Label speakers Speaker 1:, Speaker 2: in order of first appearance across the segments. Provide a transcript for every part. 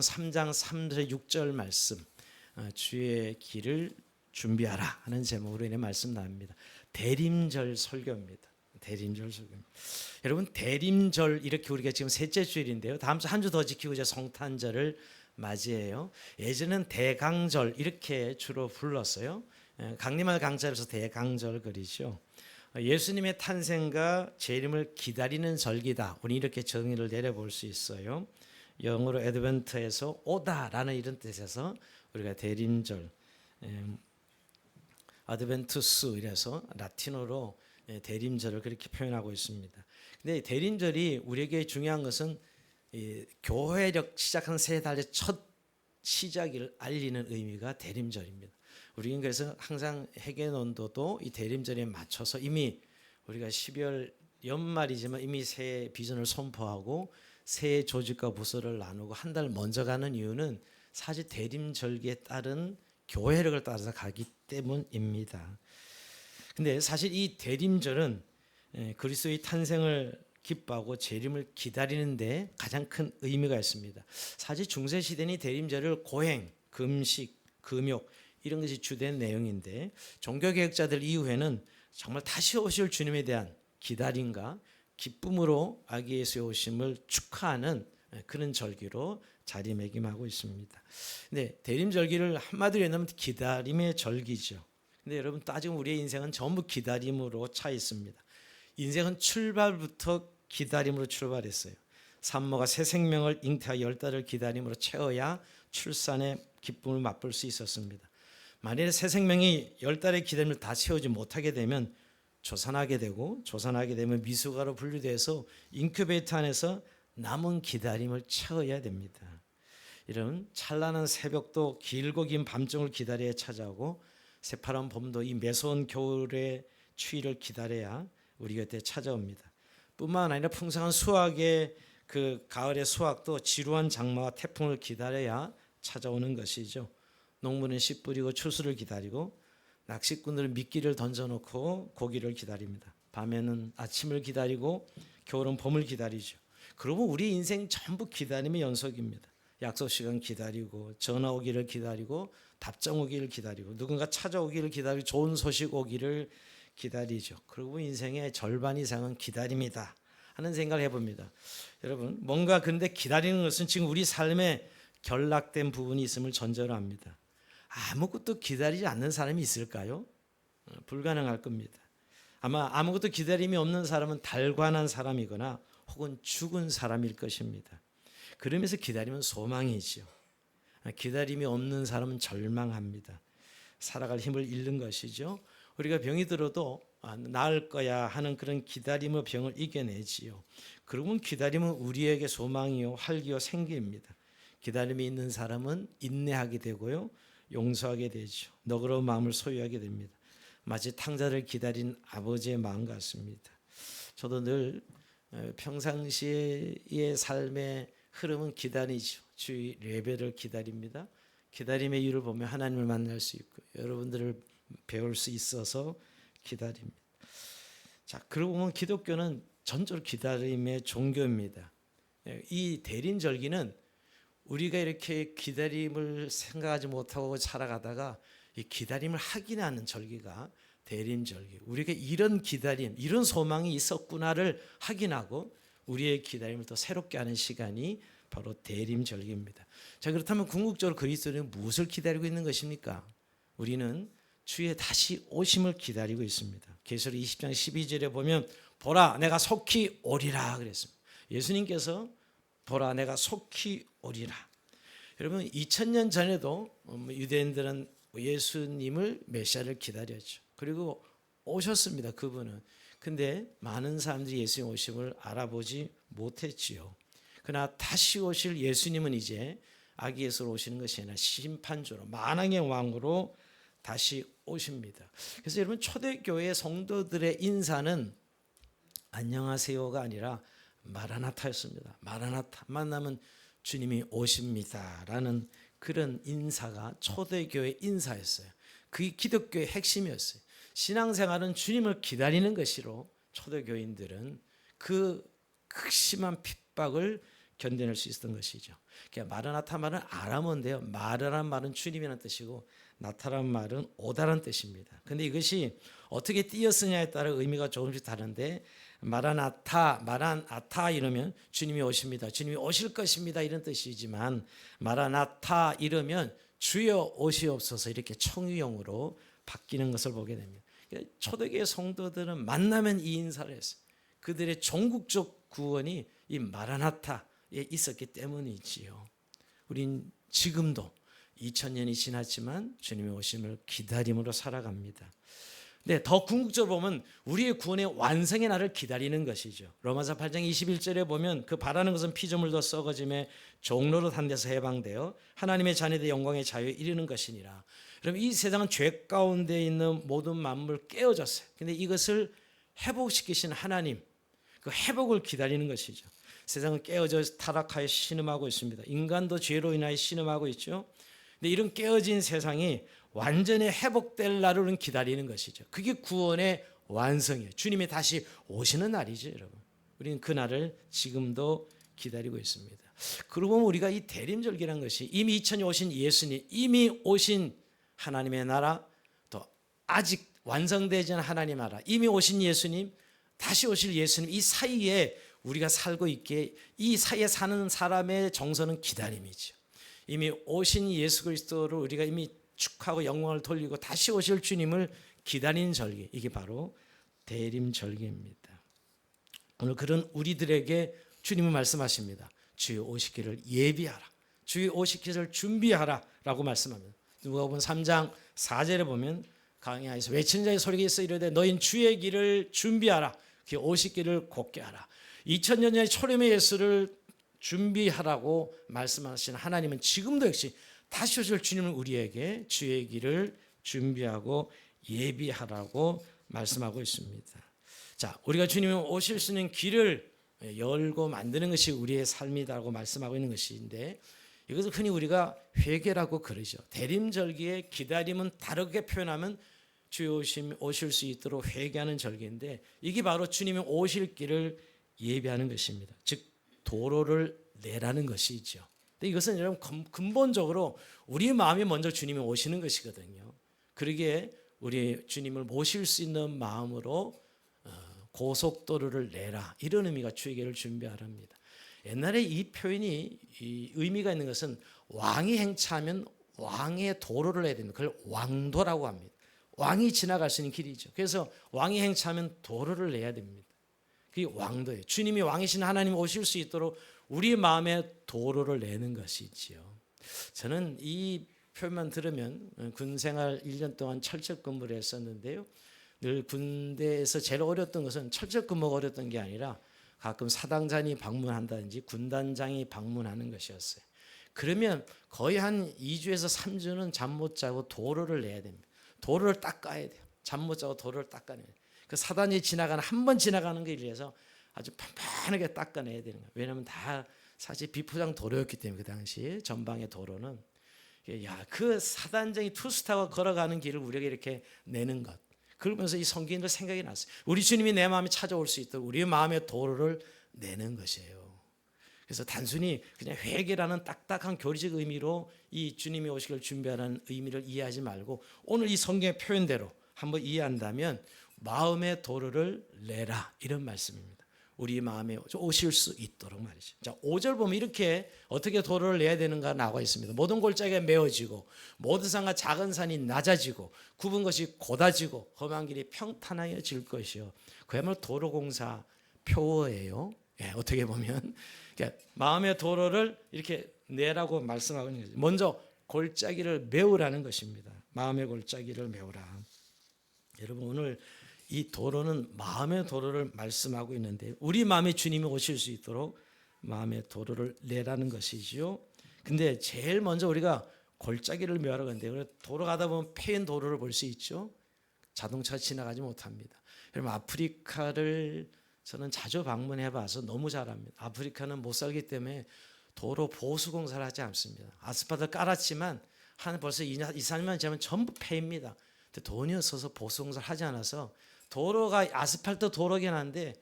Speaker 1: 3장 3절 6절 말씀, 주의 길을 준비하라 하는 제목으로 인해 말씀 나옵니다. 대림절 설교입니다. 대림절 설교입니다. 여러분, 대림절 이렇게 우리가 지금 셋째 주일인데요. 다음 주 한 주 더 지키고 이제 성탄절을 맞이해요. 예전엔 대강절 이렇게 주로 불렀어요. 강림할 강자로서 대강절 그리죠. 예수님의 탄생과 재림을 기다리는 절기다. 우리 이렇게 정의를 내려볼 수 있어요. 영어로 애드벤트에서 오다라는 이런 뜻에서 우리가 대림절, 아드벤투스 이래서 라틴어로 대림절을 그렇게 표현하고 있습니다. 근데 대림절이 우리에게 중요한 것은 교회력 시작한 새 달의 첫 시작을 알리는 의미가 대림절입니다. 우리는 그래서 항상 회개논도도 이 대림절에 맞춰서 이미 우리가 12월 연말이지만 이미 새 비전을 선포하고 새 조직과 부서를 나누고 한 달 먼저 가는 이유는 사실 대림절기에 따른 교회력을 따라서 가기 때문입니다. 근데 사실 이 대림절은 그리스도의 탄생을 기뻐하고 재림을 기다리는데 가장 큰 의미가 있습니다. 사실 중세 시대는 대림절을 고행, 금식, 금욕 이런 것이 주된 내용인데 종교개혁자들 이후에는 정말 다시 오실 주님에 대한 기다림과 기쁨으로 아기 예수의 오심을 축하하는 그런 절기로 자리매김하고 있습니다. 근데 대림절기를 한마디로 얘기하면 기다림의 절기죠. 근데 여러분 따지면 우리의 인생은 전부 기다림으로 차 있습니다. 인생은 출발부터 기다림으로 출발했어요. 산모가 새 생명을 잉태하여 10달을 기다림으로 채워야 출산의 기쁨을 맛볼 수 있었습니다. 만일에 새 생명이 10달의 기다림을 다 채우지 못하게 되면 조산하게 되면 미숙아로 분류돼서 인큐베이터 안에서 남은 기다림을 채워야 됩니다. 이런 찬란한 새벽도 길고 긴 밤중을 기다려야 찾아오고 새파란 봄도 이 매서운 겨울의 추위를 기다려야 우리 곁에 찾아옵니다. 뿐만 아니라 풍성한 수확의 그 가을의 수확도 지루한 장마와 태풍을 기다려야 찾아오는 것이죠. 농부는 씨 뿌리고 추수를 기다리고 낚시꾼들은 미끼를 던져놓고 고기를 기다립니다. 밤에는 아침을 기다리고 겨울은 봄을 기다리죠. 그러면 우리 인생 전부 기다림의 연속입니다. 약속 시간 기다리고 전화 오기를 기다리고 답장 오기를 기다리고 누군가 찾아오기를 기다리고 좋은 소식 오기를 기다리죠. 그리고 인생의 절반 이상은 기다림이다 하는 생각을 해봅니다. 여러분 뭔가 그런데 기다리는 것은 지금 우리 삶에 결락된 부분이 있음을 전제로 합니다. 아무것도 기다리지 않는 사람이 있을까요? 불가능할 겁니다. 아마 아무것도 기다림이 없는 사람은 달관한 사람이거나 혹은 죽은 사람일 것입니다. 그러면서 기다림은 소망이죠. 기다림이 없는 사람은 절망합니다. 살아갈 힘을 잃는 것이죠. 우리가 병이 들어도 나을 거야 하는 그런 기다림의 병을 이겨내지요. 그러면 기다림은 우리에게 소망이요 활기요 생기입니다. 기다림이 있는 사람은 인내하게 되고요. 용서하게 되죠. 너그러운 마음을 소유하게 됩니다. 마치 탕자를 기다린 아버지의 마음 같습니다. 저도 늘 평상시의 삶의 흐름은 기다리죠. 주의 예배를 기다립니다. 기다림의 이유를 보면 하나님을 만날 수 있고 여러분들을 배울 수 있어서 기다립니다. 자, 그러고 보면 기독교는 전적으로 기다림의 종교입니다. 이 대림절기는 우리가 이렇게 기다림을 생각하지 못하고 살아가다가 이 기다림을 확인하는 절기가 대림절기. 우리가 이런 기다림, 이런 소망이 있었구나를 확인하고 우리의 기다림을 더 새롭게 하는 시간이 바로 대림절기입니다. 자, 그렇다면 궁극적으로 그리스도는 무엇을 기다리고 있는 것입니까? 우리는 주의 다시 오심을 기다리고 있습니다. 계시록 20장 12절에 보면 보라 내가 속히 오리라 그랬습니다. 예수님께서 보라 내가 속히 오리라. 여러분 2000년 전에도 유대인들은 예수님을 메시아를 기다렸죠. 그리고 오셨습니다. 그분은. 근데 많은 사람들이 예수님 오심을 알아보지 못했지요. 그러나 다시 오실 예수님은 이제 아기 예수로 오시는 것이 아니라 심판주로 만왕의 왕으로 다시 오십니다. 그래서 여러분 초대교회 성도들의 인사는 안녕하세요가 아니라 마라나타였습니다. 마라나타 만나면 주님이 오십니다라는 그런 인사가 초대교회 인사였어요. 그게 기독교의 핵심이었어요. 신앙생활은 주님을 기다리는 것이로 초대교인들은 그 극심한 핍박을 견뎌낼 수 있었던 것이죠. 그러니까 마라나타 말은 아람어인데요. 마라란 말은 주님이라는 뜻이고 나타란 말은 오다라는 뜻입니다. 근데 이것이 어떻게 띄어쓰냐에 따라 의미가 조금씩 다른데 마라나타 이러면 주님이 오십니다. 주님이 오실 것입니다. 이런 뜻이지만 마라나타 이러면 주여 오시옵소서 이렇게 청유형으로 바뀌는 것을 보게 됩니다. 초대교회 성도들은 만나면 이 인사를 했어요. 그들의 종국적 구원이 이 마라나타에 있었기 때문이지요. 우린 지금도 2000년이 지났지만 주님의 오심을 기다림으로 살아갑니다. 네, 더 궁극적으로 보면 우리의 구원의 완성의 날을 기다리는 것이죠. 로마서 8장 21절에 보면 그 바라는 것은 피조물도 썩어짐에 종로로 한 데서 해방되어 하나님의 자녀들의 영광의 자유에 이르는 것이니라. 그럼 이 세상은 죄 가운데 있는 모든 만물 깨어졌어요. 근데 이것을 회복시키신 하나님, 그 회복을 기다리는 것이죠. 세상은 깨어져 타락하여 신음하고 있습니다. 인간도 죄로 인하여 신음하고 있죠. 근데 이런 깨어진 세상이 완전히 회복될 날을 기다리는 것이죠. 그게 구원의 완성이에요. 주님이 다시 오시는 날이죠, 여러분. 우리는 그 날을 지금도 기다리고 있습니다. 그러고 보면 우리가 이 대림절기라는 것이 이미 2000년 오신 예수님, 이미 오신 하나님의 나라, 또 아직 완성되지 않은 하나님의 나라, 이미 오신 예수님, 다시 오실 예수님, 이 사이에 우리가 살고 있기에 이 사이에 사는 사람의 정서는 기다림이죠. 이미 오신 예수 그리스도를 우리가 이미 축하하고 영광을 돌리고 다시 오실 주님을 기다리는 절기, 이게 바로 대림절기입니다. 오늘 그런 우리들에게 주님은 말씀하십니다. 주의 오시기를 예비하라, 주의 오시기를 준비하라 라고 말씀합니다. 누가복음 3장 4절에 보면 강야에서 외치는 자의 소리가 있어 이르되 너희는 주의 길을 준비하라, 그 오시기를 곧게 하라. 2000년 전의 초림의 예수를 준비하라고 말씀하신 하나님은 지금도 역시 다시 오실 주님을 우리에게 주의 길을 준비하고 예비하라고 말씀하고 있습니다. 자, 우리가 주님이 오실 수 있는 길을 열고 만드는 것이 우리의 삶이라고 말씀하고 있는 것인데, 이것을 흔히 우리가 회개라고 그러죠. 대림절기의 기다림은 다르게 표현하면 주의 오실 수 있도록 회개하는 절기인데, 이게 바로 주님이 오실 길을 예비하는 것입니다. 즉 도로를 내라는 것이죠. 근데 이것은 여러분 근본적으로 우리 마음이 먼저 주님이 오시는 것이거든요. 그러기에 우리 주님을 모실 수 있는 마음으로 고속도로를 내라, 이런 의미가 주의 길을 준비하랍니다. 옛날에 이 표현이 이 의미가 있는 것은 왕이 행차하면 왕의 도로를 내야 됩니다. 그걸 왕도라고 합니다. 왕이 지나갈 수 있는 길이죠. 그래서 왕이 행차하면 도로를 내야 됩니다. 그게 왕도예요. 주님이 왕이신 하나님 오실 수 있도록 우리 마음에 도로를 내는 것이지요. 저는 이 표현만 들으면 군생활 1년 동안 철적 근무를 했었는데요. 늘 군대에서 제일 어려웠던 것은 철적 근무가 어려웠던 게 아니라 가끔 사당장이 방문한다든지 군단장이 방문하는 것이었어요. 그러면 거의 한 2주에서 3주는 잠 못 자고 도로를 내야 됩니다. 도로를 닦아야 돼요. 잠 못 자고 도로를 닦아내야 돼요. 그 사단이 지나가는, 한 번 지나가는 게 이래서 아주 판판하게 닦아내야 되는 거예요. 왜냐하면 다 사실 비포장 도로였기 때문에 그 당시 전방의 도로는, 그 사단장이 투스타가 걸어가는 길을 우리에게 이렇게 내는 것, 그러면서 이 성경인들 생각이 났어요. 우리 주님이 내 마음에 찾아올 수 있도록 우리의 마음의 도로를 내는 것이에요. 그래서 단순히 그냥 회개라는 딱딱한 교리적 의미로 이 주님이 오시길 준비하라는 의미를 이해하지 말고 오늘 이 성경의 표현대로 한번 이해한다면 마음의 도로를 내라, 이런 말씀입니다. 우리 마음에 오실 수 있도록 말이죠. 자, 5절 보면 이렇게 어떻게 도로를 내야 되는가 나와 있습니다. 모든 골짜기가 메어지고 모든 산과 작은 산이 낮아지고 굽은 것이 곧아지고 험한 길이 평탄하여질 것이요. 그야말로 도로공사 표어예요. 어떻게 보면 그러니까 마음의 도로를 이렇게 내라고 말씀하고 있는 거죠. 먼저 골짜기를 메우라는 것입니다. 마음의 골짜기를 메우라. 여러분, 오늘 이 도로는 마음의 도로를 말씀하고 있는데, 우리 마음에 주님이 오실 수 있도록 마음의 도로를 내라는 것이지요. 근데 제일 먼저 우리가 골짜기를 메우라고 하는데, 도로 가다 보면 패인 도로를 볼 수 있죠. 자동차 지나가지 못합니다. 여러분, 아프리카를 저는 자주 방문해 봐서 너무 잘 압니다. 아프리카는 못 살기 때문에 도로 보수 공사를 하지 않습니다. 아스팔트 깔았지만 한 벌써 2, 3년 지나면 전부 폐입니다. 돈이 없어서 보수 공사를 하지 않아서 도로가 아스팔트 도로긴 한데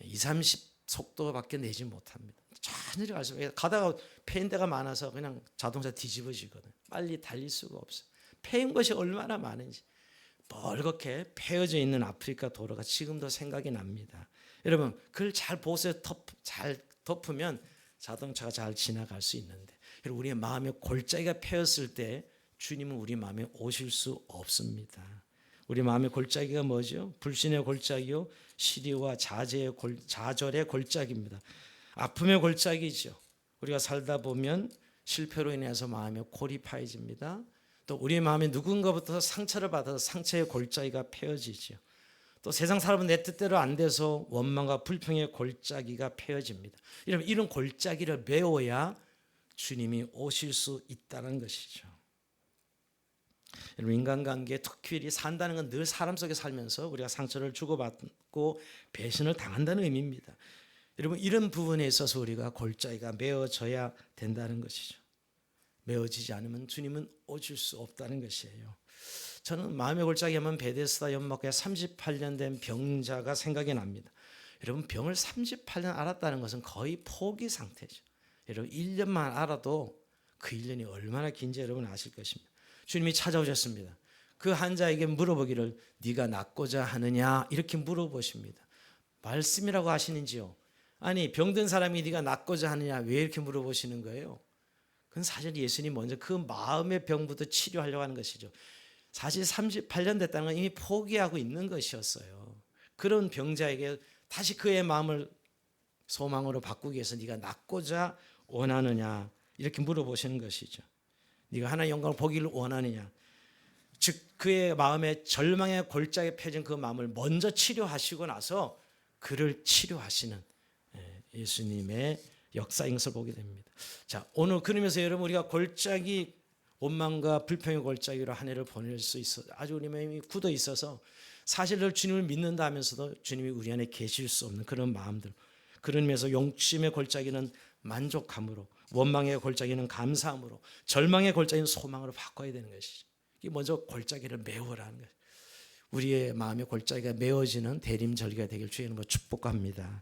Speaker 1: 20, 30 속도밖에 내지 못합니다. 천천히 갈 수. 가다가 패인 데가 많아서 그냥 자동차 뒤집어지거든. 빨리 달릴 수가 없어. 패인 것이 얼마나 많은지. 멀겋게 패여져 있는 아프리카 도로가 지금도 생각이 납니다. 여러분, 그걸 잘 보세요. 잘 덮으면 자동차가 잘 지나갈 수 있는데, 우리의 마음에 골짜기가 패였을 때 주님은 우리 마음에 오실 수 없습니다. 우리 마음의 골짜기가 뭐죠? 불신의 골짜기요, 시리와 좌절의 골짜기입니다. 아픔의 골짜기죠. 우리가 살다 보면 실패로 인해서 마음에 골이 파여집니다. 또 우리의 마음에 누군가부터 상처를 받아서 상처의 골짜기가 패여지죠. 또 세상 사람은 내 뜻대로 안 돼서 원망과 불평의 골짜기가 패여집니다. 이런 골짜기를 메워야 주님이 오실 수 있다는 것이죠. 인간관계에 특별히 산다는 건 늘 사람 속에 살면서 우리가 상처를 주고받고 배신을 당한다는 의미입니다. 여러분, 이런 부분에 있어서 우리가 골짜기가 메워져야 된다는 것이죠. 메워지지 않으면 주님은 오실 수 없다는 것이에요. 저는 마음의 골짜기 하면 베데스다 연못가에 38년 된 병자가 생각이 납니다. 여러분, 병을 38년 앓았다는 것은 거의 포기 상태죠. 여러분, 1년만 알아도 그 1년이 얼마나 긴지 여러분 아실 것입니다. 주님이 찾아오셨습니다. 그 환자에게 물어보기를 네가 낫고자 하느냐 이렇게 물어보십니다. 말씀이라고 하시는지요? 아니, 병든 사람이 네가 낫고자 하느냐 왜 이렇게 물어보시는 거예요? 그건 사실 예수님 먼저 그 마음의 병부터 치료하려고 하는 것이죠. 사실 38년 됐다는 건 이미 포기하고 있는 것이었어요. 그런 병자에게 다시 그의 마음을 소망으로 바꾸기 위해서 네가 낫고자 원하느냐 이렇게 물어보시는 것이죠. 네가 하나님의 영광을 보기를 원하느냐. 즉 그의 마음에 절망의 골짜기에 펴진 그 마음을 먼저 치료하시고 나서 그를 치료하시는 예수님의 역사인 것을 보게 됩니다. 자, 오늘 그러면서 여러분 우리가 골짜기 원망과 불평의 골짜기로 한 해를 보낼 수 있어 아주 우리 마음이 굳어 있어서 사실 주님을 믿는다 하면서도 주님이 우리 안에 계실 수 없는 그런 마음들, 그런 의미에서 용심의 골짜기는 만족함으로, 원망의 골짜기는 감사함으로, 절망의 골짜기는 소망으로 바꿔야 되는 것이죠. 이게 먼저 골짜기를 메우라는 거예요. 우리의 마음의 골짜기가 메워지는 대림절기가 되길 주의 이름으로 축복합니다.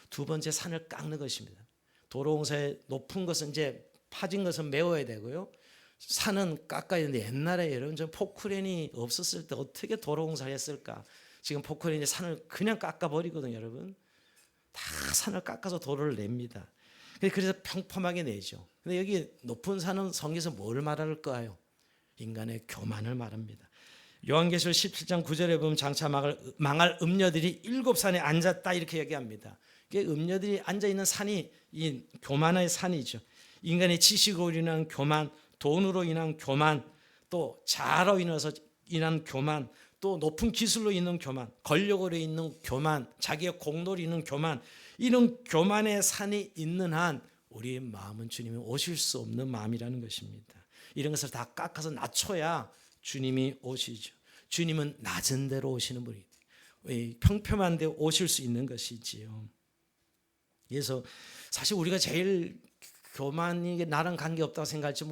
Speaker 1: 두 번째, 산을 깎는 것입니다. 도로공사의 높은 것은 이제 파진 것은 메워야 되고요. 산은 깎아야 되는데 옛날에 여러분 저 포크레인이 없었을 때 어떻게 도로공사를 했을까? 지금 포크레인이 산을 그냥 깎아버리거든요, 여러분. 다 산을 깎아서 도로를 냅니다. 그래서 평범하게 내죠. 근데 여기 높은 산은 성경에서 뭘 말할까요? 인간의 교만을 말합니다. 요한계시록 17장 9절에 보면 장차 망할 음녀들이 7산에 앉았다 이렇게 얘기합니다. 음녀들이 앉아있는 산이 이 교만의 산이죠. 인간의 지식으로 인한 교만, 돈으로 인한 교만, 또 자아로 인한 교만, 또 높은 기술로 있는 교만, 권력으로 있는 교만, 자기의 공로로 있는 교만, 이런 교만의 산이 있는 한 우리의 마음은 주님이 오실 수 없는 마음이라는 것입니다. 이런 것을 다 깎아서 낮춰야 주님이 오시죠. 주님은 낮은 데로 오시는 분이 평평한 데 오실 수 있는 것이지요. 그래서 사실 우리가 제일 교만이 나랑 관계없다고 생각할지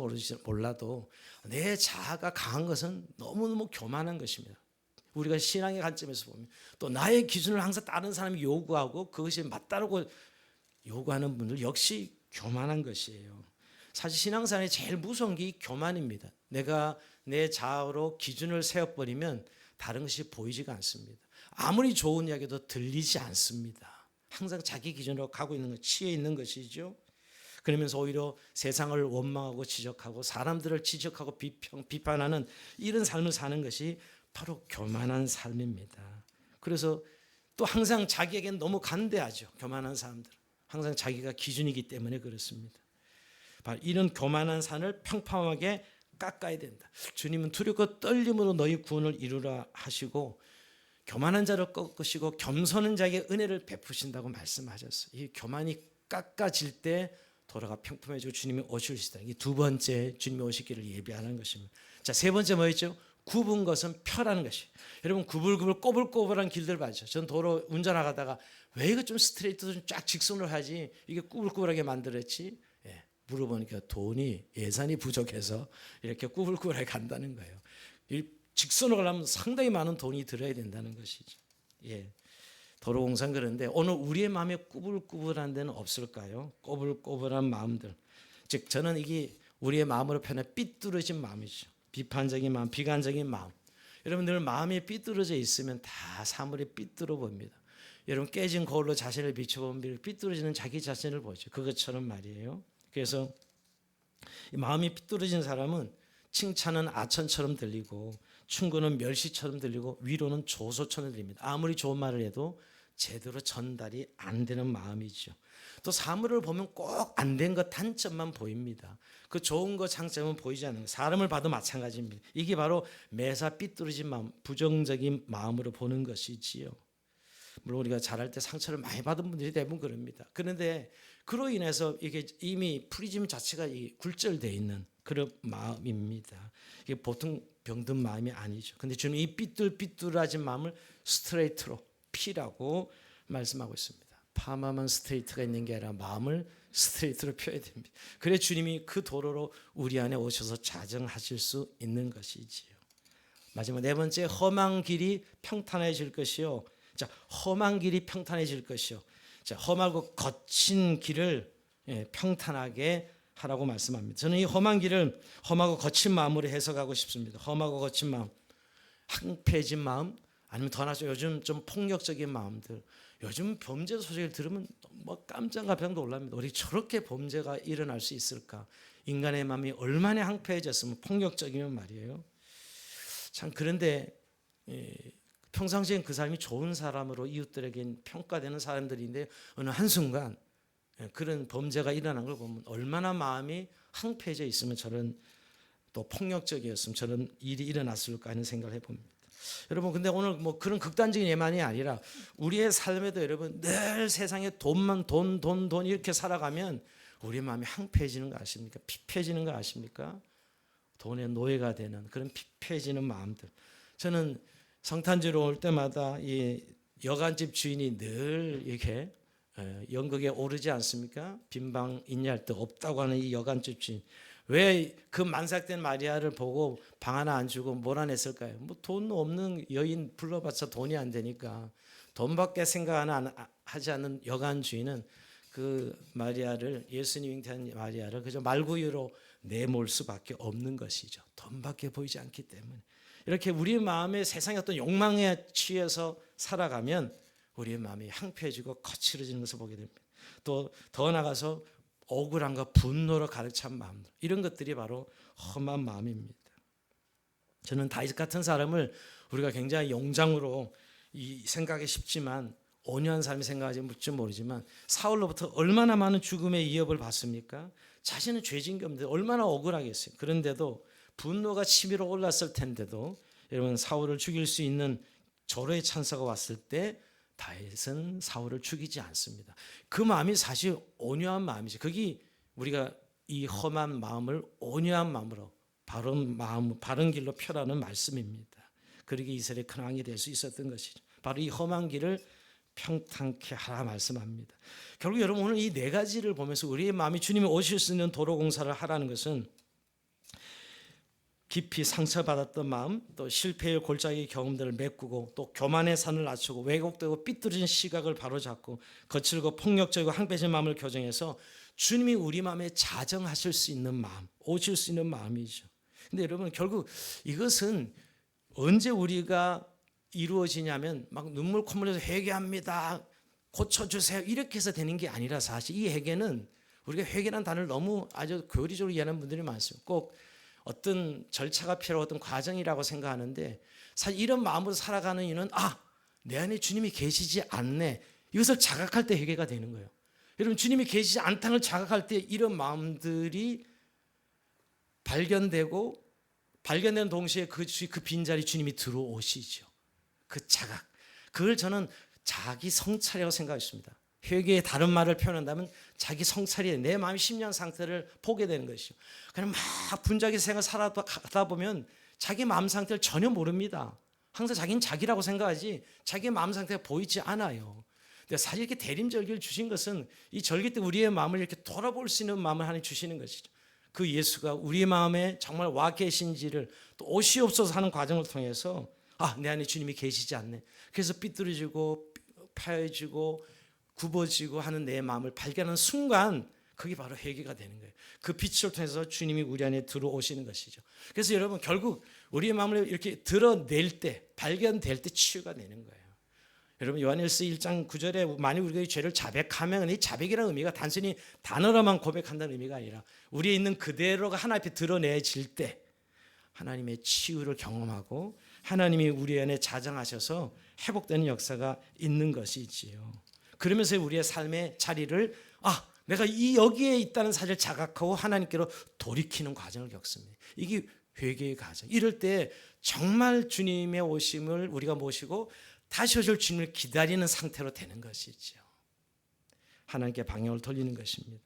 Speaker 1: 몰라도 내 자아가 강한 것은 너무너무 교만한 것입니다. 우리가 신앙의 관점에서 보면 또 나의 기준을 항상 다른 사람이 요구하고 그것이 맞다고 요구하는 분들 역시 교만한 것이에요. 사실 신앙생활에 제일 무서운 게 이 교만입니다. 내가 내 자아로 기준을 세워버리면 다른 것이 보이지가 않습니다. 아무리 좋은 이야기도 들리지 않습니다. 항상 자기 기준으로 가고 있는 것, 취해 있는 것이죠. 그러면서 오히려 세상을 원망하고 지적하고 사람들을 지적하고 비판하는 이런 삶을 사는 것이 바로 교만한 삶입니다. 그래서 또 항상 자기에게는 너무 간대하죠. 교만한 사람들. 항상 자기가 기준이기 때문에 그렇습니다. 이런 교만한 산을 평평하게 깎아야 된다. 주님은 두렵고 떨림으로 너희 구원을 이루라 하시고 교만한 자를 꺾으시고 겸손한 자에게 은혜를 베푸신다고 말씀하셨어요. 이 교만이 깎아질 때 도로가 평평해지고 주님이 오실 수 있다. 이 두 번째 주님이 오시기를 예비하는 것입니다. 자, 세 번째 뭐였죠? 굽은 것은 펴라는 것이. 여러분 구불구불 꼬불꼬불한 길들 봐죠. 전 도로 운전하다가 왜 이거 좀 스트레이트 좀 쫙 직선으로 하지 이게 꾸불꾸불하게 만들었지? 예, 물어보니까 예산이 부족해서 이렇게 꾸불꾸불하게 간다는 거예요. 이 직선으로 가려면 상당히 많은 돈이 들어야 된다는 것이죠. 예. 도로공사는 그런데 오늘 우리의 마음에 꾸불꾸불한 데는 없을까요? 꼬불꼬불한 마음들. 즉 저는 이게 우리의 마음으로 표현해 삐뚤어진 마음이죠. 비판적인 마음, 비관적인 마음. 여러분 늘 마음이 삐뚤어져 있으면 다 사물이 삐뚤어 보입니다. 여러분 깨진 거울로 자신을 비춰보면 삐뚤어지는 자기 자신을 보죠. 그것처럼 말이에요. 그래서 마음이 삐뚤어진 사람은 칭찬은 아천처럼 들리고 충고는 멸시처럼 들리고 위로는 조소처럼 들립니다. 아무리 좋은 말을 해도 제대로 전달이 안 되는 마음이죠. 또 사물을 보면 꼭 안 된 것 단점만 보입니다. 그 좋은 것 장점은 보이지 않는 것. 사람을 봐도 마찬가지입니다. 이게 바로 매사 삐뚤어진 마음, 부정적인 마음으로 보는 것이지요. 물론 우리가 잘할 때 상처를 많이 받은 분들이 대부분 그럽니다. 그런데 그로 인해서 이게 이미 프리즘 자체가 굴절되어 있는 그런 마음입니다. 이게 보통 병든 마음이 아니죠. 근데 주님 이 삐뚤삐뚤하진 마음을 스트레이트로 피라고 말씀하고 있습니다. 파마만 스트레이트가 있는 게 아니라 마음을 스트레이트로 펴야 됩니다. 그래 주님이 그 도로로 우리 안에 오셔서 자정하실 수 있는 것이지요. 마지막 네 번째, 험한 길이 평탄해질 것이요. 자, 험한 길이 평탄해질 것이요. 자, 험하고 거친 길을 평탄하게 하라고 말씀합니다. 저는 이 험한 길을 험하고 거친 마음으로 해석하고 싶습니다. 험하고 거친 마음, 항폐해진 마음, 아니면 더 나아서 요즘 좀 폭력적인 마음들. 요즘 범죄 소식을 들으면 뭐 깜짝깜짝 놀랍니다. 우리 저렇게 범죄가 일어날 수 있을까? 인간의 마음이 얼마나 항폐해졌으면 폭력적이면 말이에요. 참 그런데 평상시엔 그 사람이 좋은 사람으로 이웃들에게 평가되는 사람들인데 어느 한순간 그런 범죄가 일어난 걸 보면 얼마나 마음이 항폐해져 있으면 저런 또 폭력적이었으면 저런 일이 일어났을까 하는 생각을 해봅니다. 여러분 근데 오늘 뭐 그런 극단적인 예만이 아니라 우리의 삶에도 여러분 늘 세상에 돈만 돈 이렇게 살아가면 우리 마음이 항폐해지는 거 아십니까? 피폐해지는 거 아십니까? 돈의 노예가 되는 그런 피폐해지는 마음들. 저는 성탄節올 때마다 이 여간집 주인이 늘 이렇게 연극에 오르지 않습니까? 빈방 있냐 할 때 없다고 하는 이 여간집 주인. 왜 그 만삭된 마리아를 보고 방 하나 안 주고 몰아냈을까요? 뭐 돈 없는 여인 불러봤자 돈이 안 되니까 돈밖에 생각 하지 않는 여간 주인은 그 마리아를 예수님 잉태한 마리아를 그저 말구유로 내몰 수밖에 없는 것이죠. 돈밖에 보이지 않기 때문에. 이렇게 우리 마음에 세상의 어떤 욕망에 취해서 살아가면 우리의 마음이 항폐해지고 거칠어지는 것을 보게 됩니다. 또 더 나아가서 억울함과 분노로 가득 찬 마음들, 이런 것들이 바로 험한 마음입니다. 저는 다윗 같은 사람을 우리가 굉장히 용장으로 생각하기 쉽지만 온유한 사람이 생각하지 모르지만 사울로부터 얼마나 많은 죽음의 위협을 받습니까? 자신은 죄진 게 없는데 얼마나 억울하겠어요. 그런데도 분노가 치밀어 올랐을 텐데도 여러분 사울을 죽일 수 있는 절호의 찬사가 왔을 때 다윗은 사울을 죽이지 않습니다. 그 마음이 사실 온유한 마음이죠. 그게 우리가 이 험한 마음을 온유한 마음으로 바른 길로 펴라는 말씀입니다. 그러기에 이스라엘의 큰 왕이 될 수 있었던 것이죠. 바로 이 험한 길을 평탄케 하라 말씀합니다. 결국 여러분 오늘 이 네 가지를 보면서 우리의 마음이 주님이 오실 수 있는 도로 공사를 하라는 것은 깊이 상처받았던 마음, 또 실패의 골짜기 경험들을 메꾸고 또 교만의 산을 낮추고 왜곡되고 삐뚤어진 시각을 바로잡고 거칠고 폭력적이고 항폐해진 마음을 교정해서 주님이 우리 마음에 자정하실 수 있는 마음, 오실 수 있는 마음이죠. 근데 여러분 결국 이것은 언제 우리가 이루어지냐면 막 눈물 콧물 흘려서 회개합니다, 고쳐주세요 이렇게 해서 되는 게 아니라 사실 이 회개는 우리가 회개라는 단어를 너무 아주 교리적으로 이해하는 분들이 많습니다. 꼭 어떤 절차가 필요한 어떤 과정이라고 생각하는데 사실 이런 마음으로 살아가는 이유는 내 안에 주님이 계시지 않네, 이것을 자각할 때 회개가 되는 거예요. 여러분 주님이 계시지 않다는 걸 자각할 때 이런 마음들이 발견되는 동시에 그 빈자리 주님이 들어오시죠. 그 자각, 그걸 저는 자기 성찰이라고 생각했습니다. 회개의 다른 말을 표현한다면 자기 성찰이 내 마음의 심령 상태를 보게 되는 것이죠. 그냥 막 분자기 생활 살아가다 보면 자기 마음 상태를 전혀 모릅니다. 항상 자기는 자기라고 생각하지 자기의 마음 상태가 보이지 않아요. 근데 사실 이렇게 대림절기를 주신 것은 이 절기 때 우리의 마음을 이렇게 돌아볼 수 있는 마음을 하나님 주시는 것이죠. 그 예수가 우리의 마음에 정말 와 계신지를 또 오시옵소서 하는 과정을 통해서 내 안에 주님이 계시지 않네, 그래서 삐뚤어지고 파여지고 굽어지고 하는 내 마음을 발견하는 순간 그게 바로 회개가 되는 거예요. 그 빛을 통해서 주님이 우리 안에 들어오시는 것이죠. 그래서 여러분 결국 우리의 마음을 이렇게 드러낼 때, 발견될 때 치유가 되는 거예요. 여러분 요한일서 1장 9절에 만일 우리가 이 죄를 자백하면 이 자백이라는 의미가 단순히 단어로만 고백한다는 의미가 아니라 우리에 있는 그대로가 하나님 앞에 드러내질 때 하나님의 치유를 경험하고 하나님이 우리 안에 자정하셔서 회복되는 역사가 있는 것이지요. 그러면서 우리의 삶의 자리를 내가 여기에 있다는 사실을 자각하고 하나님께로 돌이키는 과정을 겪습니다. 이게 회개의 과정. 이럴 때 정말 주님의 오심을 우리가 모시고 다시 오실 주님을 기다리는 상태로 되는 것이죠. 하나님께 방향을 돌리는 것입니다.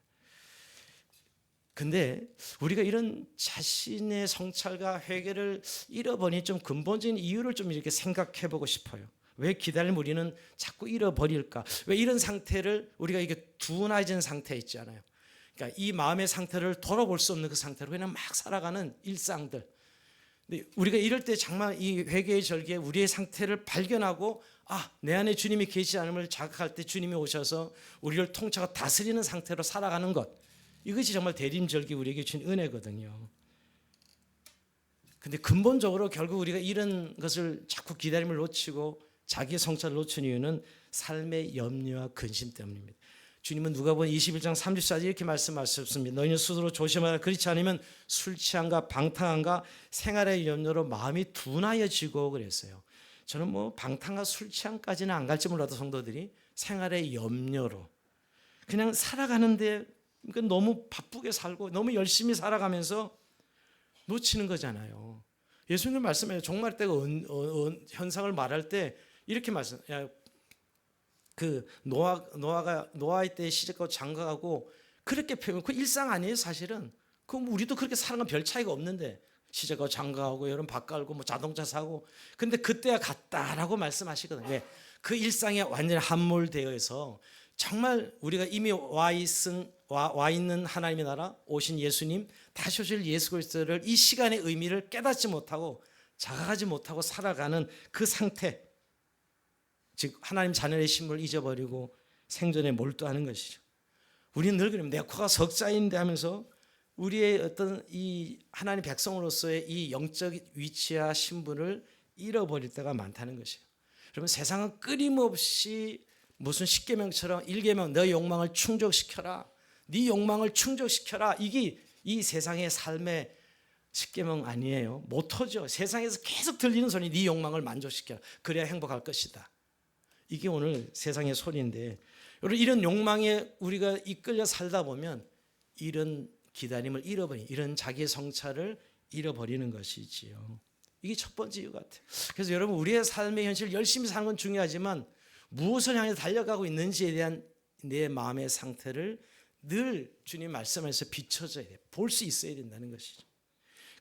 Speaker 1: 근데 우리가 이런 자신의 성찰과 회개를 잃어버린 좀 근본적인 이유를 좀 이렇게 생각해 보고 싶어요. 왜 기다림 우리는 자꾸 잃어버릴까? 왜 이런 상태를 우리가 이게 둔해진 상태 있잖아요. 그러니까 이 마음의 상태를 돌아볼 수 없는 그 상태로 그냥 막 살아가는 일상들. 근데 우리가 이럴 때 정말 이 회개의 절기에 우리의 상태를 발견하고 내 안에 주님이 계시지 않음을 자각할 때 주님이 오셔서 우리를 통째로 다스리는 상태로 살아가는 것. 이것이 정말 대림절기 우리에게 준 은혜거든요. 근데 근본적으로 결국 우리가 이런 것을 자꾸 기다림을 놓치고 자기의 성찰을 놓친 이유는 삶의 염려와 근심 때문입니다. 주님은 누가복음 21장 34절 이렇게 말씀하셨습니다. 너희는 스스로 조심하라. 그렇지 않으면 술 취함과 방탕함과 생활의 염려로 마음이 둔하여지고 그랬어요. 저는 방탕과 술 취함까지는 안 갈지 몰라도 성도들이 생활의 염려로 그냥 살아가는데 너무 바쁘게 살고 너무 열심히 살아가면서 놓치는 거잖아요. 예수님 말씀에 종말 때가 현상을 말할 때 이렇게 말씀. 그 노아의 때 시작하고 장가가고 그렇게 표현. 그 일상 아니에요, 사실은. 그럼 우리도 그렇게 사는 건 별 차이가 없는데 시작하고 장가가고 여름 밥 갈고 자동차 사고. 근데 그때와 같다라고 말씀하시거든요. 왜? 그 일상에 완전히 함몰되어서 정말 우리가 이미 와 있는 하나님의 나라 오신 예수님 다시 오실 예수 그리스도를 이 시간의 의미를 깨닫지 못하고 자각하지 못하고 살아가는 그 상태, 즉 하나님 자녀의 신분을 잊어버리고 생존에 몰두하는 것이죠. 우리는 늘 그러면 내 코가 석자인데 하면서 우리의 어떤 이 하나님 백성으로서의 이 영적 위치와 신분을 잃어버릴 때가 많다는 것이에요. 여러분 세상은 끊임없이 무슨 십계명처럼 1계명 너 욕망을 충족시켜라. 네 욕망을 충족시켜라. 이게 이 세상의 삶의 십계명 아니에요. 모토죠. 세상에서 계속 들리는 소리 네 욕망을 만족시켜라. 그래야 행복할 것이다. 이게 오늘 세상의 소리인데 여러분 이런 욕망에 우리가 이끌려 살다 보면 이런 기다림을 잃어버리는 이런 자기의 성찰을 잃어버리는 것이지요. 이게 첫 번째 이유 같아요. 그래서 여러분 우리의 삶의 현실 열심히 사는 건 중요하지만 무엇을 향해 달려가고 있는지에 대한 내 마음의 상태를 늘 주님 말씀에서 비춰져야 돼요. 볼 수 있어야 된다는 것이죠.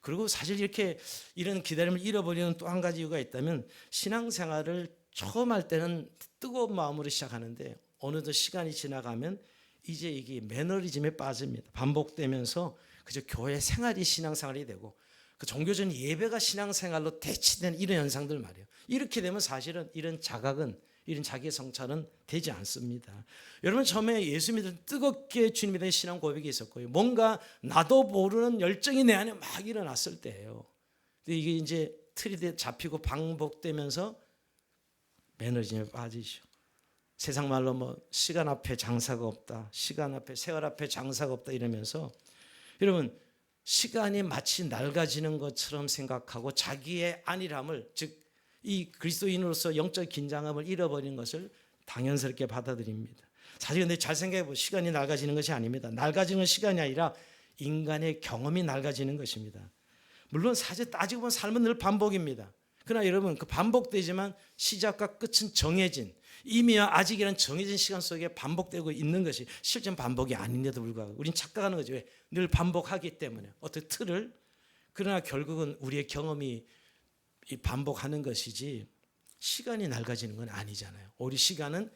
Speaker 1: 그리고 사실 이렇게 이런 기다림을 잃어버리는 또 한 가지 이유가 있다면 신앙생활을 처음 할 때는 뜨거운 마음으로 시작하는데 어느덧 시간이 지나가면 이제 이게 매너리즘에 빠집니다. 반복되면서 그저 교회 생활이 신앙생활이 되고 그 종교적인 예배가 신앙생활로 대치되는 이런 현상들 말이에요. 이렇게 되면 사실은 이런 자각은 이런 자기의 성찰은 되지 않습니다. 여러분 처음에 예수 믿을 뜨겁게 주님에 대한 신앙 고백이 있었고요. 뭔가 나도 모르는 열정이 내 안에 막 일어났을 때예요. 근데 이게 이제 틀이 잡히고 반복되면서 매너리즘에 빠지죠. 세상 말로 시간 앞에 장사가 없다. 시간 앞에 세월 앞에 장사가 없다 이러면서 여러분 시간이 마치 낡아지는 것처럼 생각하고 자기의 안일함을 즉 이 그리스도인으로서 영적 긴장함을 잃어버리는 것을 당연스럽게 받아들입니다. 사실 근데 잘 생각해 보면 시간이 낡아지는 것이 아닙니다. 낡아지는 시간이 아니라 인간의 경험이 낡아지는 것입니다. 물론 사실 따지고 보면 삶은 늘 반복입니다. 그러나 여러분 그 반복되지만 시작과 끝은 정해진 이미와 아직이란 정해진 시간 속에 반복되고 있는 것이 실전 반복이 아닌데도 불구하고 우린 착각하는 거죠. 왜? 늘 반복하기 때문에 어떤 틀을. 그러나 결국은 우리의 경험이 반복하는 것이지 시간이 낡아지는 건 아니잖아요. 우리 시간은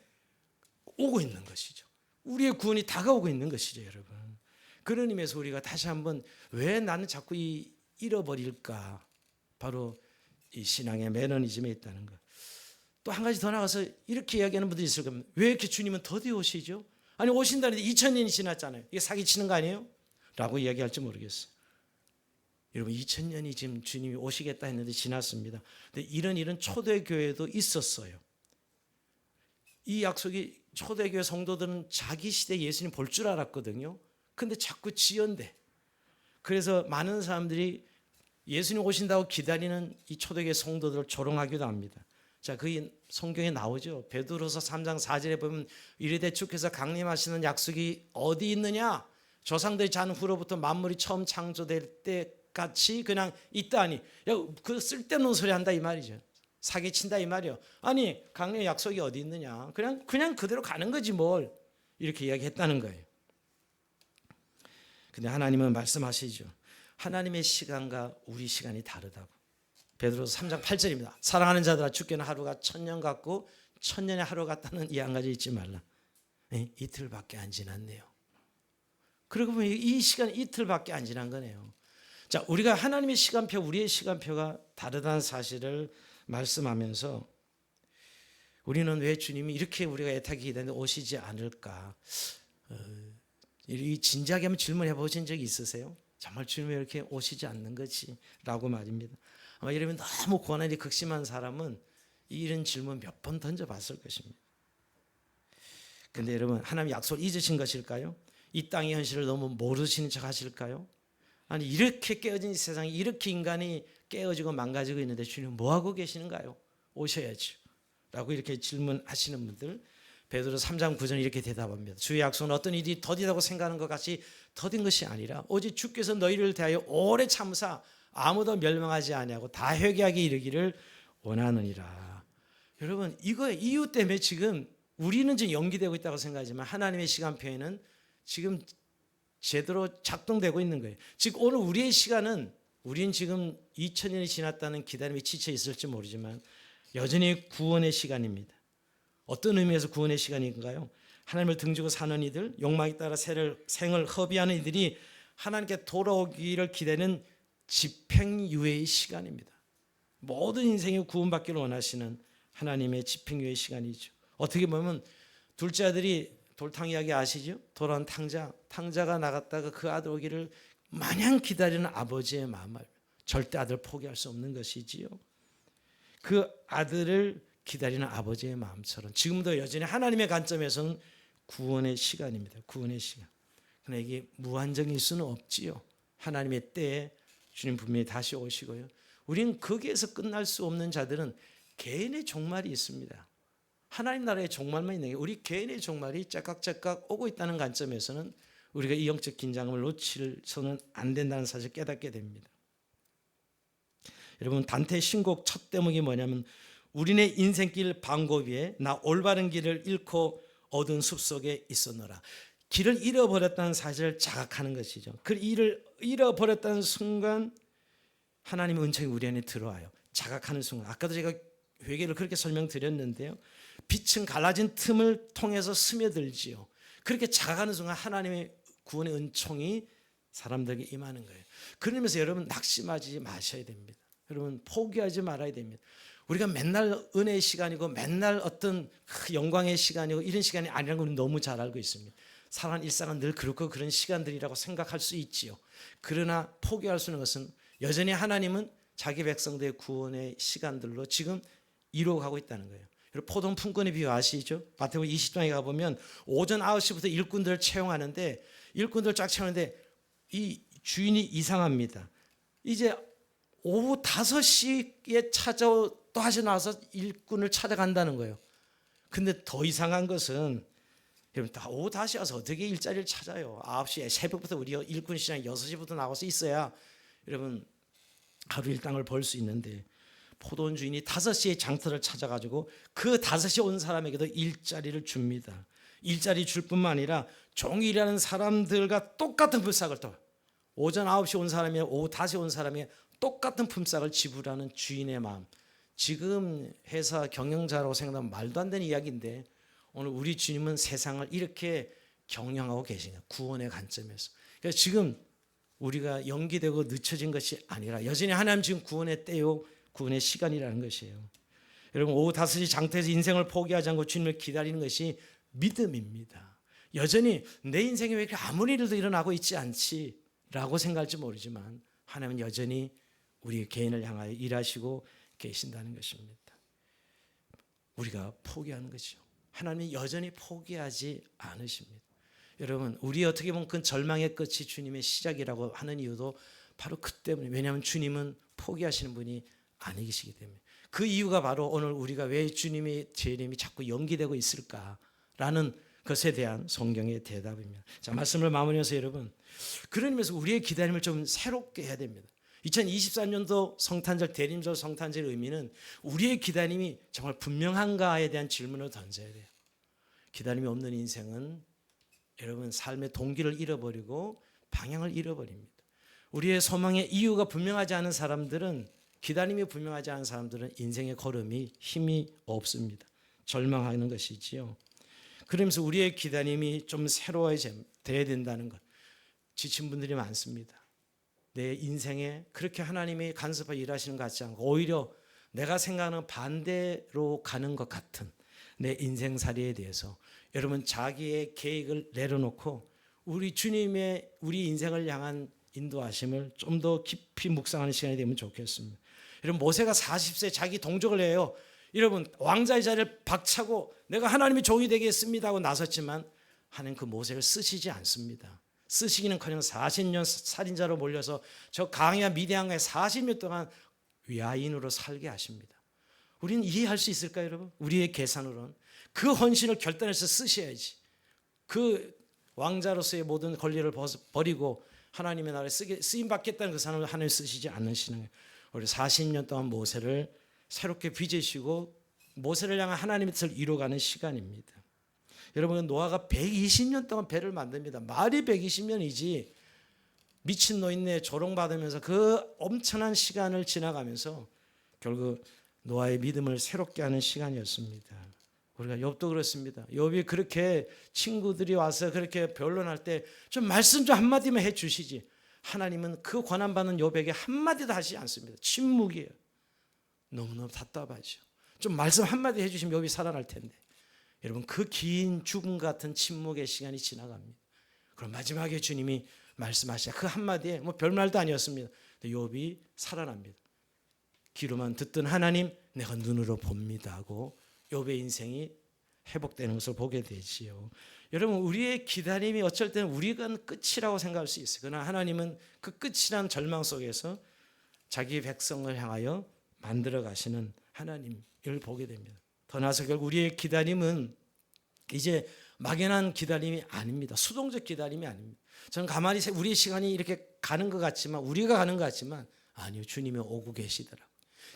Speaker 1: 오고 있는 것이죠. 우리의 구원이 다가오고 있는 것이죠, 여러분. 그런 의미에서 우리가 다시 한번 왜 나는 자꾸 잃어버릴까? 바로 이 신앙의 매너리즘에 있다는 것. 또 한 가지 더 나가서 이렇게 이야기하는 분들이 있을 겁니다. 왜 이렇게 주님은 더디 오시죠? 아니 오신다는데 2000년이 지났잖아요. 이게 사기치는 거 아니에요? 라고 이야기할지 모르겠어요. 여러분 2000년이 지금 주님이 오시겠다 했는데 지났습니다. 근데 이런 초대교회도 있었어요. 이 약속이 초대교회 성도들은 자기 시대 예수님 볼 줄 알았거든요. 근데 자꾸 지연돼. 그래서 많은 사람들이 예수님 오신다고 기다리는 이 초대교회 성도들을 조롱하기도 합니다. 자, 그 성경에 나오죠. 베드로서 3장 4절에 보면 이르되 주께서 강림하시는 약속이 어디 있느냐? 조상들이 잔 후로부터 만물이 처음 창조될 때 같이 그냥 있다니. 야, 그 쓸데없는 소리 한다 이 말이죠. 사기친다 이 말이요. 아니, 강림의 약속이 어디 있느냐? 그냥 그대로 가는 거지 뭘. 이렇게 이야기했다는 거예요. 근데 하나님은 말씀하시죠. 하나님의 시간과 우리 시간이 다르다고. 베드로서 3장 8절입니다. 사랑하는 자들아 주께는 하루가 1000년 같고 1000년의 하루 같다는 이 한 가지 잊지 말라. 이틀밖에 안 지났네요. 그러고 보면 이 시간 이틀밖에 안 지난 거네요. 자, 우리가 하나님의 시간표, 우리의 시간표가 다르다는 사실을 말씀하면서 우리는 왜 주님이 이렇게 우리가 애타게 기다리는데 오시지 않을까? 이 진지하게 한번 질문해 보신 적이 있으세요? 정말 주님이 이렇게 오시지 않는 거지? 라고 말입니다. 아마 여러분 너무 고난이 극심한 사람은 이런 질문 몇 번 던져봤을 것입니다. 근데 여러분 하나님 약속을 잊으신 것일까요? 이 땅의 현실을 너무 모르시는 척 하실까요? 아니 이렇게 깨어진 세상에 이렇게 인간이 깨어지고 망가지고 있는데 주님 뭐하고 계시는가요? 오셔야죠 라고 이렇게 질문하시는 분들 베드로 3장 9절 이렇게 대답합니다. 주의 약속은 어떤 일이 더디다고 생각하는 것 같이 더딘 것이 아니라 오직 주께서 너희를 대하여 오래 참으사 아무도 멸망하지 아니하고 다 회개하게 이르기를 원하느니라. 여러분 이거의 이유 때문에 지금 우리는 지금 연기되고 있다고 생각하지만 하나님의 시간표에는 지금 제대로 작동되고 있는 거예요. 즉 오늘 우리의 시간은 우리는 지금 2000년이 지났다는 기다림에 지쳐 있을지 모르지만 여전히 구원의 시간입니다. 어떤 의미에서 구원의 시간인가요? 하나님을 등지고 사는 이들, 욕망에 따라 생을 허비하는 이들이 하나님께 돌아오기를 기다리는 집행유예의 시간입니다. 모든 인생이 구원받기를 원하시는 하나님의 집행유예의 시간이죠. 어떻게 보면 둘째 아들이 돌탕 이야기 아시죠? 돌아온 탕자가 나갔다가 그 아들 오기를 마냥 기다리는 아버지의 마음을 절대 아들 포기할 수 없는 것이지요. 그 아들을 기다리는 아버지의 마음처럼 지금도 여전히 하나님의 관점에서는 구원의 시간입니다. 구원의 시간. 그러나 이게 무한정일 수는 없지요. 하나님의 때에 주님 분명히 다시 오시고요. 우리는 거기에서 끝날 수 없는 자들은 개인의 종말이 있습니다. 하나님 나라의 종말만 있는 게 우리 개인의 종말이 째깍째깍 오고 있다는 관점에서는 우리가 이 영적 긴장감을 놓치서는 안 된다는 사실을 깨닫게 됩니다. 여러분 단테의 신곡 첫 대목이 뭐냐면 우리네 인생길 방고 위에 나 올바른 길을 잃고 어두운 숲속에 있었노라. 길을 잃어버렸다는 사실을 자각하는 것이죠. 그 길을 잃어버렸다는 순간 하나님의 은총이 우리 안에 들어와요. 자각하는 순간. 아까도 제가 회개를 그렇게 설명드렸는데요. 빛은 갈라진 틈을 통해서 스며들지요. 그렇게 자각하는 순간 하나님의 구원의 은총이 사람들에게 임하는 거예요. 그러면서 여러분 낙심하지 마셔야 됩니다. 여러분 포기하지 말아야 됩니다. 우리가 맨날 은혜의 시간이고 맨날 어떤 영광의 시간이고 이런 시간이 아니라는 걸 너무 잘 알고 있습니다. 살아가는 일상은 늘 그렇고 그런 시간들이라고 생각할 수 있지요. 그러나 포기할 수 있는 것은 여전히 하나님은 자기 백성들의 구원의 시간들로 지금 이루어가고 있다는 거예요. 포도원 품꾼의 비유 아시죠? 마태복음 20장에 가보면 오전 9시부터 일꾼들을 채용하는데 일꾼들 쫙 채우는데 이 주인이 이상합니다. 이제 오후 5시에 또 다시 나와서 일꾼을 찾아간다는 거예요. 근데 더 이상한 것은 여러분 오후 5시 와서 어떻게 일자리를 찾아요? 9시에 새벽부터 우리가 일꾼 시장 6시부터 나와서 있어야 여러분 하루 일당을 벌 수 있는데 포도원 주인이 5시에 장터를 찾아가지고 그 5시에 온 사람에게도 일자리를 줍니다. 일자리 줄 뿐만 아니라 종일 일하는 사람들과 똑같은 품삯을 또 오전 9시 온 사람이 오후 5시 온 사람이 똑같은 품삯을 지불하는 주인의 마음. 지금 회사 경영자라고 생각하면 말도 안 되는 이야기인데 오늘 우리 주님은 세상을 이렇게 경영하고 계시냐. 구원의 관점에서. 그래서 지금 우리가 연기되고 늦춰진 것이 아니라 여전히 하나님 지금 구원의 때요 구원의 시간이라는 것이에요. 여러분 오후 5시 장터에서 인생을 포기하지 않고 주님을 기다리는 것이 믿음입니다. 여전히 내 인생에 왜 이렇게 아무 일도 일어나고 있지 않지라고 생각할지 모르지만 하나님은 여전히 우리 개인을 향하여 일하시고 계신다는 것입니다. 우리가 포기하는 것이죠. 하나님이 여전히 포기하지 않으십니다. 여러분 우리 어떻게 보면 그 절망의 끝이 주님의 시작이라고 하는 이유도 바로 그 때문에, 왜냐하면 주님은 포기하시는 분이 아니시기 때문에. 그 이유가 바로 오늘 우리가 왜 주님의 재림이 자꾸 연기되고 있을까라는 것에 대한 성경의 대답입니다. 자, 말씀을 마무리해서 여러분, 그런 의미에서 우리의 기다림을 좀 새롭게 해야 됩니다. 2023년도 성탄절, 대림절 성탄절의 의미는 우리의 기다림이 정말 분명한가에 대한 질문을 던져야 돼요. 기다림이 없는 인생은 여러분 삶의 동기를 잃어버리고 방향을 잃어버립니다. 우리의 소망의 이유가 분명하지 않은 사람들은, 기다림이 분명하지 않은 사람들은 인생의 걸음이 힘이 없습니다. 절망하는 것이지요. 그러면서 우리의 기다림이 좀 새로워져야 된다는 것. 지친 분들이 많습니다. 내 인생에 그렇게 하나님이 간섭하여 일하시는 것 같지 않고 오히려 내가 생각하는 반대로 가는 것 같은 내 인생살이에 대해서 여러분 자기의 계획을 내려놓고 우리 주님의 우리 인생을 향한 인도하심을 좀 더 깊이 묵상하는 시간이 되면 좋겠습니다. 여러분 모세가 40세 자기 동족을 해요. 여러분 왕자의 자리를 박차고 내가 하나님의 종이 되겠습니다 하고 나섰지만 하나님 그 모세를 쓰시지 않습니다. 쓰시기는커녕 40년 살인자로 몰려서 저 강야 미디안가에 40년 동안 외아인으로 살게 하십니다. 우리는 이해할 수 있을까요, 여러분? 우리의 계산으로는 그 헌신을 결단해서 쓰셔야지. 그 왕자로서의 모든 권리를 버리고 하나님의 나라에 쓰임 받겠다는 그 사람을 하나님 쓰시지 않으시는 거예요. 우리 40년 동안 모세를 새롭게 빚으시고 모세를 향한 하나님의 뜻을 이루어가는 시간입니다. 여러분 노아가 120년 동안 배를 만듭니다. 말이 120년이지 미친 노인네 조롱받으면서 그 엄청난 시간을 지나가면서 결국 노아의 믿음을 새롭게 하는 시간이었습니다. 우리가 욥도 그렇습니다. 욥이 그렇게 친구들이 와서 그렇게 변론할 때 좀 말씀 좀 한마디만 해 주시지, 하나님은 그 권한받는 욥에게 한마디도 하지 않습니다. 침묵이에요. 너무너무 답답하죠. 좀 말씀 한마디 해주시면 욥이 살아날 텐데. 여러분 그 긴 죽음 같은 침묵의 시간이 지나갑니다. 그럼 마지막에 주님이 말씀하시자 그 한마디에 뭐 별말도 아니었습니다. 근데 욥이 살아납니다. 귀로만 듣던 하나님 내가 눈으로 봅니다 하고 욥의 인생이 회복되는 것을 보게 되지요. 여러분 우리의 기다림이 어쩔 때는 우리가 끝이라고 생각할 수 있어요. 그러나 하나님은 그 끝이란 절망 속에서 자기 백성을 향하여 만들어 가시는 하나님을 보게 됩니다. 더 나아서 결국 우리의 기다림은 이제 막연한 기다림이 아닙니다. 수동적 기다림이 아닙니다. 저는 가만히 우리의 시간이 이렇게 가는 것 같지만, 우리가 가는 것 같지만 아니요, 주님이 오고 계시더라고요.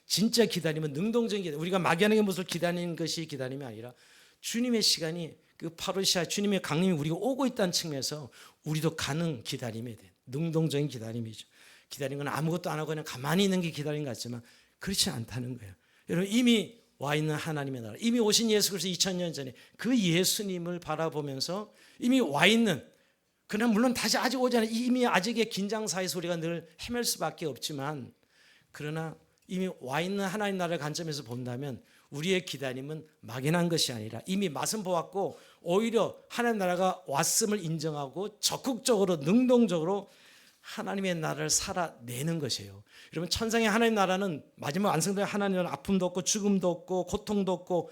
Speaker 1: 진짜 기다림은 능동적인 기다림, 우리가 막연하게 무엇을 기다리는 것이 기다림이 아니라 주님의 시간이 그 파루시아 주님의 강림이 우리가 오고 있다는 측면에서 우리도 가는 기다림에 대한 능동적인 기다림이죠. 기다리는 건 아무것도 안 하고 그냥 가만히 있는 게 기다림 같지만 그렇지 않다는 거예요. 여러분 이미 와 있는 하나님의 나라, 이미 오신 예수 그리스도 2000년 전에 그 예수님을 바라보면서 이미 와 있는, 그러나 물론 다시 아직 오지 않아요. 이미 아직의 긴장 사이에서 우리가 늘 헤맬 수밖에 없지만, 그러나 이미 와 있는 하나님 나라의 관점에서 본다면 우리의 기다림은 막연한 것이 아니라 이미 맛은 보았고 오히려 하나님 나라가 왔음을 인정하고 적극적으로 능동적으로 하나님의 나라를 살아내는 것이에요. 여러분 천상의 하나님 나라는 마지막 완성될 하나님 나라는 아픔도 없고 죽음도 없고 고통도 없고,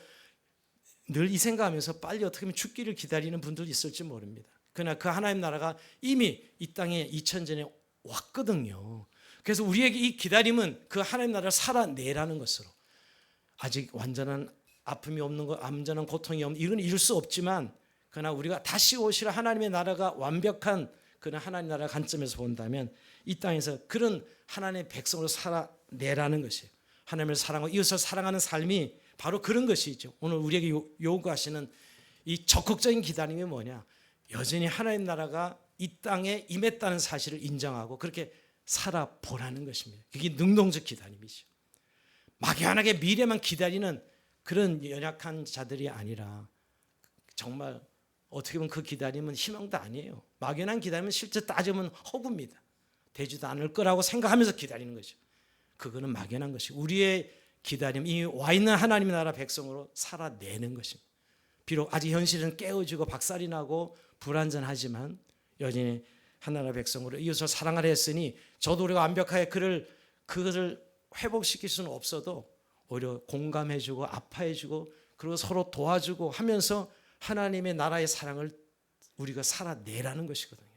Speaker 1: 늘 이 생각하면서 빨리 어떻게 하면 죽기를 기다리는 분들도 있을지 모릅니다. 그러나 그 하나님 나라가 이미 이 땅에 2000전에 왔거든요. 그래서 우리에게 이 기다림은 그 하나님 나라를 살아내라는 것으로, 아직 완전한 아픔이 없는 것, 완전한 고통이 없는 이건 이룰 수 없지만, 그러나 우리가 다시 오실 하나님의 나라가 완벽한 그런 하나님 나라 관점에서 본다면 이 땅에서 그런 하나님의 백성으로 살아내라는 것이에요. 하나님을 사랑하고 이웃을 사랑하는 삶이 바로 그런 것이죠. 오늘 우리에게 요구하시는 이 적극적인 기다림이 뭐냐? 여전히 하나님 나라가 이 땅에 임했다는 사실을 인정하고 그렇게 살아보라는 것입니다. 그게 능동적 기다림이죠. 막연하게 미래만 기다리는 그런 연약한 자들이 아니라 정말 어떻게 보면 그 기다림은 희망도 아니에요. 막연한 기다림은 실제 따지면 허구입니다. 되지도 않을 거라고 생각하면서 기다리는 거죠. 그거는 막연한 것이, 우리의 기다림, 이 와 있는 하나님의 나라 백성으로 살아내는 것입니다. 비록 아직 현실은 깨어지고 박살이 나고 불완전하지만 여전히 하나님의 백성으로 이웃을 사랑하려 했으니 저도 우리가 완벽하게 그것을 회복시킬 수는 없어도 오히려 공감해주고 아파해주고 그리고 서로 도와주고 하면서 하나님의 나라의 사랑을 우리가 살아내라는 것이거든요.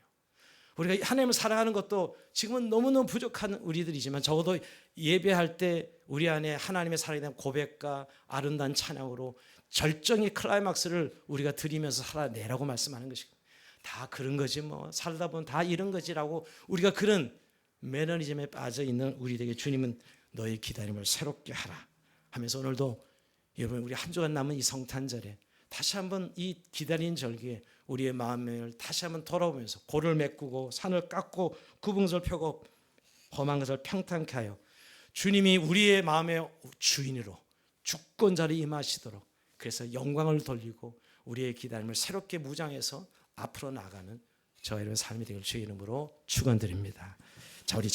Speaker 1: 우리가 하나님을 사랑하는 것도 지금은 너무너무 부족한 우리들이지만 적어도 예배할 때 우리 안에 하나님의 사랑에 대한 고백과 아름다운 찬양으로 절정의 클라이막스를 우리가 드리면서 살아내라고 말씀하는 것이고, 다 그런 거지 뭐 살다 보면 다 이런 거지라고 우리가 그런 매너리즘에 빠져 있는 우리에게 주님은 너의 기다림을 새롭게 하라 하면서 오늘도 여러분 우리 한 주간 남은 이 성탄절에 다시 한번 이 기다린 절기에 우리의 마음을 다시 한번 돌아보면서 골을 메꾸고 산을 깎고 구붕을 펴고 험한 것을 평탄케 하여 주님이 우리의 마음의 주인으로 주권자로 임하시도록, 그래서 영광을 돌리고 우리의 기다림을 새롭게 무장해서 앞으로 나가는 저희의 삶이 되길 주의 이름으로 축원드립니다. 자, 우리